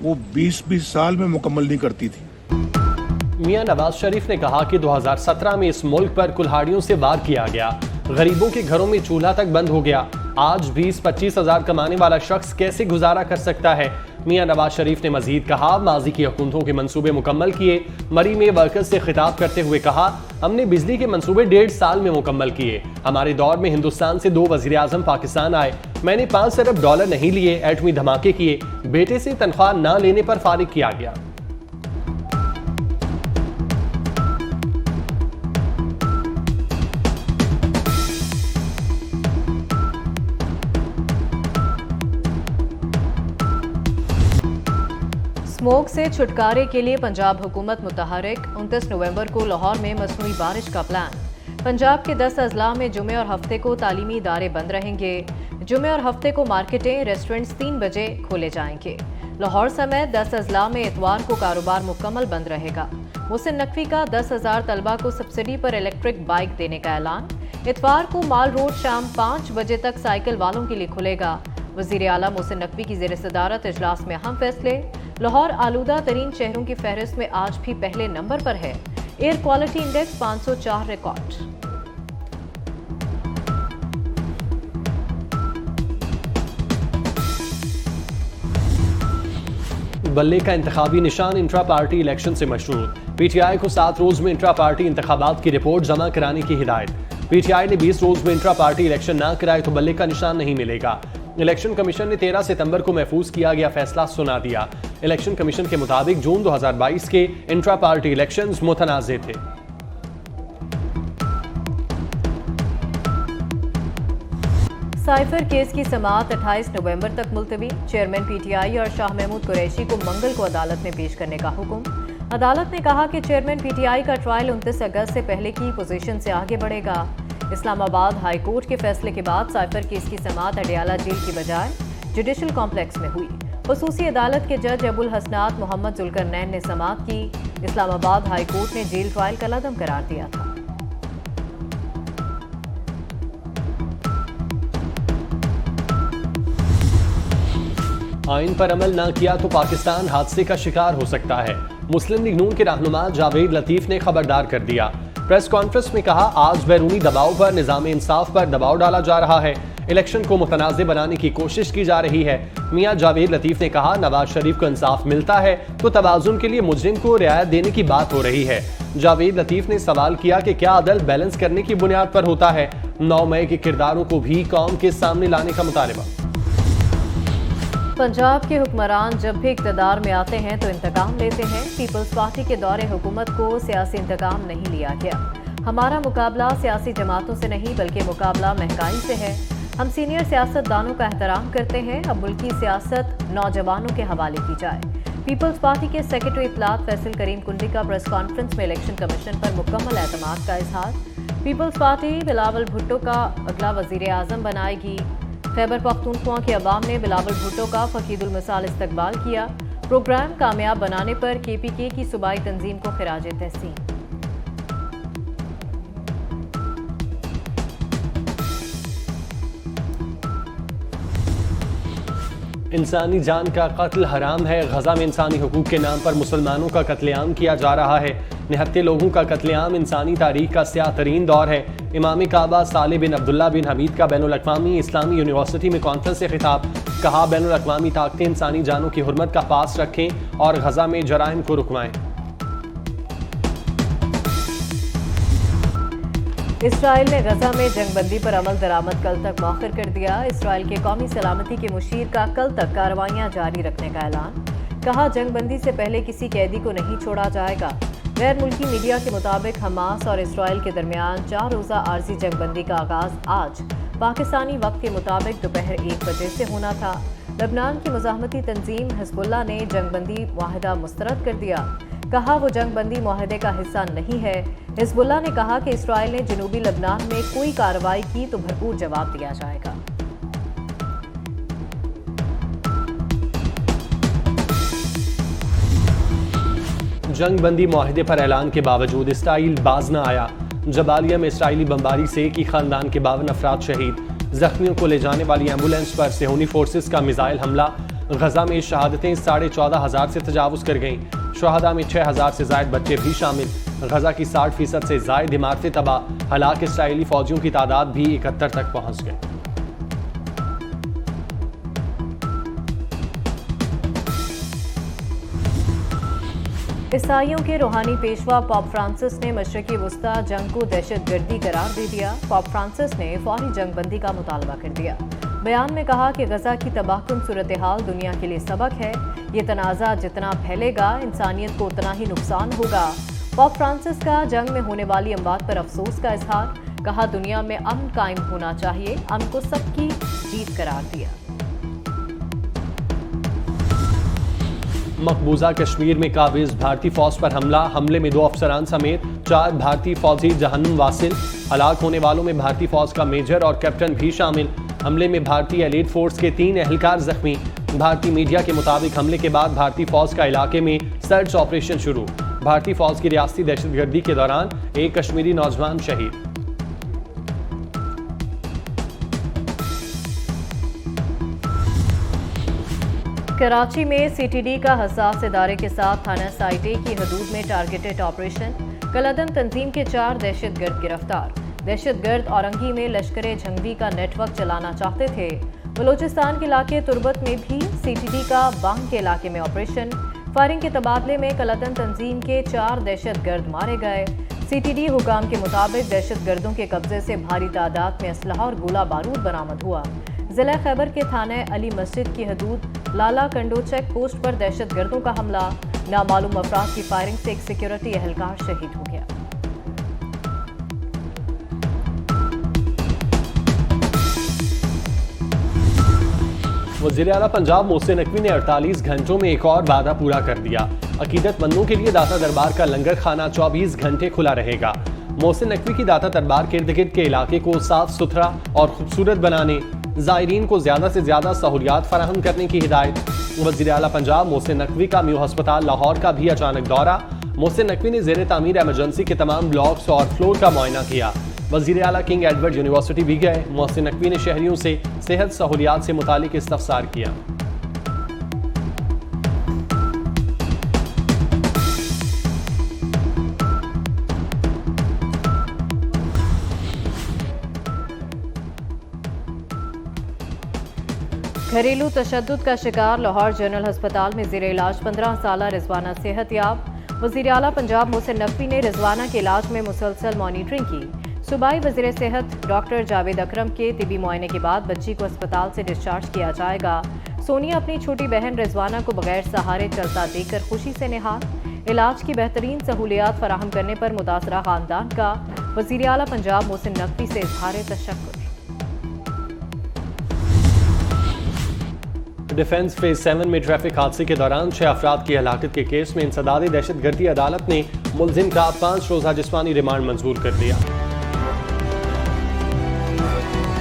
वो 20-20 साल में मुकम्मल नहीं करती थी। मियां नवाज शरीफ ने कहा कि 2017 में इस मुल्क पर कुल्हाड़ियों से वार किया गया, गरीबों के घरों में चूल्हा तक बंद हो गया। आज 20-25 हजार कमाने वाला शख्स कैसे गुजारा कर सकता है। मियां नवाज शरीफ ने मजीद कहा, माजी की हुकूमतों के मंसूबे मुकम्मल किए। मरी में वर्कर्स से खिताब करते हुए कहा, हमने बिजली के मंसूबे 1.5 साल में मुकम्मल किए। हमारे दौर में हिंदुस्तान से 2 वजीर आजम पाकिस्तान आए। मैंने $5 अरब नहीं लिए, एटमी धमाके किए, बेटे से तनख्वाह न लेने पर फारिग किया गया। स्मोक से छुटकारे के लिए पंजाब हुकूमत मुतहरिक। 29 नवंबर को लाहौर में मसनूई बारिश का प्लान। पंजाब के 10 अजला में जुमे और हफ्ते को तालीमी इदारे बंद रहेंगे। जुमे और हफ्ते को मार्केटें, रेस्टोरेंट्स 3 बजे खोले जाएंगे। लाहौर समेत 10 अजला में इतवार को कारोबार मुकम्मल बंद रहेगा। मोहसिन नकवी का 10,000 तलबा को सब्सिडी पर इलेक्ट्रिक बाइक देने का ऐलान। इतवार को माल रोड शाम 5 बजे तक साइकिल वालों के लिए खुलेगा। वजीर आला मोहसिन नकवी की ज़ेर सदारत इजलास में अहम फैसले। लाहौर आलूदा तरीन शहरों की फहरिस्त में आज भी पहले नंबर पर है। Air quality index 504 record. बल्ले का इंतखाबी निशान इंट्रा पार्टी इलेक्शन से मशहूर। पीटीआई को 7 रोज में इंट्रा पार्टी इंतखाबात की रिपोर्ट जमा कराने की हिदायत। पीटीआई ने 20 रोज में इंट्रा पार्टी इलेक्शन ना कराए तो बल्ले का निशान नहीं मिलेगा। इलेक्शन कमीशन ने 13 सितंबर को महफूज किया गया फैसला सुना दिया। इलेक्शन कमीशन के मुताबिक जून 2022 के इंट्रा पार्टी इलेक्शंस मुतनाज़े थे। साइफर केस की समाअत 28 नवंबर तक मुलतवी। चेयरमैन पीटीआई और शाह महमूद कुरैशी को मंगल को अदालत में पेश करने का हुक्म। अदालत ने कहा कि चेयरमैन पीटीआई का ट्रायल 29 अगस्त से पहले की पोजीशन से आगे बढ़ेगा। इस्लामाबाद हाई कोर्ट के फैसले के बाद साइफर केस की समाअत अडियाला जेल की बजाय जुडिशल कॉम्प्लेक्स में हुई। खसूसी अदालत के जज अबुल हसनात मोहम्मद जुल्करनैन ने समाअत की। इस्लामाबाद हाई कोर्ट ने जेल ट्रायल का लदम करार दिया था। आइन पर अमल न किया तो पाकिस्तान हादसे का शिकार हो सकता है। मुस्लिम लीग नून के रहनुमा जावेद लतीफ ने खबरदार कर दिया। प्रेस कॉन्फ्रेंस में कहा, आज बैरूनी दबाव पर निजाम इंसाफ पर दबाव डाला जा रहा है। इलेक्शन को मुतनाज़े बनाने की कोशिश की जा रही है। मियां जावेद लतीफ ने कहा, नवाज शरीफ को इंसाफ मिलता है तो तवाज़ुन के लिए मुजरिम को रियायत देने की बात हो रही है। जावेद लतीफ ने सवाल किया कि क्या अदल बैलेंस करने की बुनियाद पर होता है। 9 मई के किरदारों को भी कौम के सामने लाने का मुतालबा। पंजाब के हुक्मरान जब भी इक़्तिदार में आते हैं तो इंतकाम लेते हैं। पीपल्स पार्टी के दौरे हुकूमत को सियासी इंतकाम नहीं लिया गया। हमारा मुकाबला सियासी जमातों से नहीं बल्कि मुकाबला महंगाई से है। हम सीनियर सियासतदानों का एहतराम करते हैं। अब मुल्की सियासत नौजवानों के हवाले की जाए। पीपल्स पार्टी के सेक्रेटरी इत्तलात फैसल करीम कुंडी का प्रेस कॉन्फ्रेंस में इलेक्शन कमीशन पर मुकम्मल एतमाद का इजहार। पीपल्स पार्टी बिलावल भुट्टो का अगला वजीर आज़म बनाएगी। खैबर पख्तूनख्वा के अवाम ने बिलावल भुट्टो का फकीदुल मिसाल इस्तकबाल किया। प्रोग्राम कामयाब बनाने पर केपीके की सूबाई तंजीम को खिराज तहसीन। इंसानी जान का कत्ल हराम है। गजा में इंसानी हुकूक के नाम पर मुसलमानों का कत्लेआम किया जा रहा है। निहत्ते लोगों का कत्लेआम इंसानी तारीख का स्याह तरीन दौर है। इमाम काबा सालेह बिन अब्दुल्ला बिन हमीद का बैनुल अक़वामी इस्लामी यूनिवर्सिटी में कॉन्फ्रेंस से खिताब। कहा, बैनुल अक़वामी ताकतें इंसानी जानों की हुर्मत का पास रखें और गजा में जराइम को रुकवाएं। इसराइल ने गजा में जंगबंदी पर अमल दरामद कल तक मौखर कर दिया। इसराइल के कौमी सलामती के मुशीर का कल तक कार्रवाइयां जारी रखने का ऐलान। कहा, जंगबंदी से पहले किसी कैदी को नहीं छोड़ा जाएगा। गैर मुल्की मीडिया के मुताबिक हमास और इसराइल के दरमियान 4 रोज़ा आर्जी जंगबंदी का आगाज आज पाकिस्तानी वक्त के मुताबिक दोपहर 1 बजे से होना था। लबनान की मुज़ाहमती तंजीम हिज़्बुल्लाह ने जंगबंदी मुआहदा मुस्तरद कर दिया। कहा, वो जंगबंदी मुआहदे का हिस्सा नहीं है। हिज़्बुल्लाह ने कहा कि इसराइल ने जनूबी लबनान में कोई कार्रवाई की तो भरपूर जवाब दिया जाएगा। जंगबंदी मुआहदे पर ऐलान के बावजूद इसराइल बाज न आया। जबालिया में इसराइली बमबारी से एक ही खानदान के 52 अफराद शहीद। जख्मियों को ले जाने वाली एम्बुलेंस पर सेहूनी फोर्सेस का मिसाइल हमला। गजा में शहादतें 14,500 से तजावुज कर गईं। शहादा में 6,000 से जायद बच्चे भी शामिल। गजा की 60% से जायद इमारतें तबाह। हलाक इसराइली फौजियों की तादाद भी 71 तक पहुंच गई। ईसाइयों के रूहानी पेशवा पॉप फ्रांसिस ने मशरकी वस्ता जंग को दहशतगर्दी करार दे दिया। पॉप फ्रांसिस ने फौरी जंगबंदी का मुतालबा कर दिया। बयान में कहा कि गजा की तबाहकुन सूरत हाल दुनिया के लिए सबक है। ये तनाज़ा जितना फैलेगा इंसानियत को उतना ही नुकसान होगा। पॉप फ्रांसिस का जंग में होने वाली अमवात पर अफसोस का इजहार। कहा दुनिया में अमन कायम होना चाहिए। अमन को सबकी जीत करार दिया। मकबूजा कश्मीर में काबिज भारतीय फौज पर हमले में 2 अफसरान समेत 4 भारतीय फौजी जहन्नुम वासिल। हलाक होने वालों में भारतीय फौज का मेजर और कैप्टन भी शामिल। हमले में भारतीय एलीट फोर्स के 3 एहलकार जख्मी। भारतीय मीडिया के मुताबिक हमले के बाद भारतीय फौज का इलाके में सर्च ऑपरेशन शुरू। भारतीय फौज की रियासती दहशतगर्दी के दौरान एक कश्मीरी नौजवान शहीद। कराची में सीटीडी का हसास इदारे के साथ थाना साइटे की हदूद में टारगेटेड ऑपरेशन। कलअदम तंजीम के 4 दहशतगर्द गिरफ्तार। दहशतगर्द औरंगी में लश्कर झंगवी का नेटवर्क चलाना चाहते थे। बलूचिस्तान के इलाके तुर्बत में भी सीटीडी का बांग के इलाके में ऑपरेशन। फायरिंग के तबादले में कलअदम तंजीम के 4 दहशतगर्द मारे गए। सीटीडी हुकाम के मुताबिक दहशतगर्दों के कब्जे से भारी तादाद में असलहा और गोला बारूद बरामद हुआ। जिला खैबर के थाना अली मस्जिद की हदूद लाला कंडो चेक पोस्ट पर दहशतगर्दों का हमला। नामालूम अफराद की फायरिंग से एक सिक्योरिटी एहलकार शहीद हो गया। वज़ीर आला पंजाब मोहसिन नकवी ने 48 घंटों में एक और वादा पूरा कर दिया। अकीदतमंदों के लिए दाता दरबार का लंगर खाना 24 घंटे खुला रहेगा। मोहसिन नकवी की दाता दरबार के इर्द गिर्द के इलाके को साफ सुथरा और खूबसूरत बनाने, ज़ायरीन को ज़्यादा से ज़्यादा सहूलियात फराहम करने की हिदायत। वज़ीर आला पंजाब मोहसिन नकवी का म्यू अस्पताल लाहौर का भी अचानक दौरा। मोहसिन नकवी ने ज़ेरे तामीर एमरजेंसी के तमाम ब्लॉक्स और फ्लोर का मुआयना किया। वज़ीर आला किंग एडवर्ड यूनिवर्सिटी भी गए। मोहसिन नकवी ने शहरियों से सेहत सहूलियात से मुतालिक इस्तफसार किया। घरेलू तशद्दुद का शिकार लाहौर जनरल अस्पताल में ज़ेरे इलाज 15 साला रिजवाना सेहतयाब। वज़ीर आला पंजाब मोहसिन नकवी ने रिजवाना के इलाज में मुसलसल मॉनिटरिंग की। सूबाई वज़ीर सेहत डॉक्टर जावेद अकरम के तिबी मुआयने के बाद बच्ची को अस्पताल से डिस्चार्ज किया जाएगा। सोनिया अपनी छोटी बहन रिजवाना को बगैर सहारे चलता देखकर खुशी से निहाल। इलाज की बेहतरीन सहूलियात फराहम करने पर मुतासरा खानदान का वज़ीर आला पंजाब मोहसिन नकवी से इज़हार तशक्कुर। डिफेंस फेज 7 में ट्रैफिक हादसे के दौरान 6 अफराद की हलाकत के केस में इंसदाद दहशतगर्दी अदालत ने मुलजिम का 5 रोज़ा जिस्मानी रिमांड मंजूर कर दिया।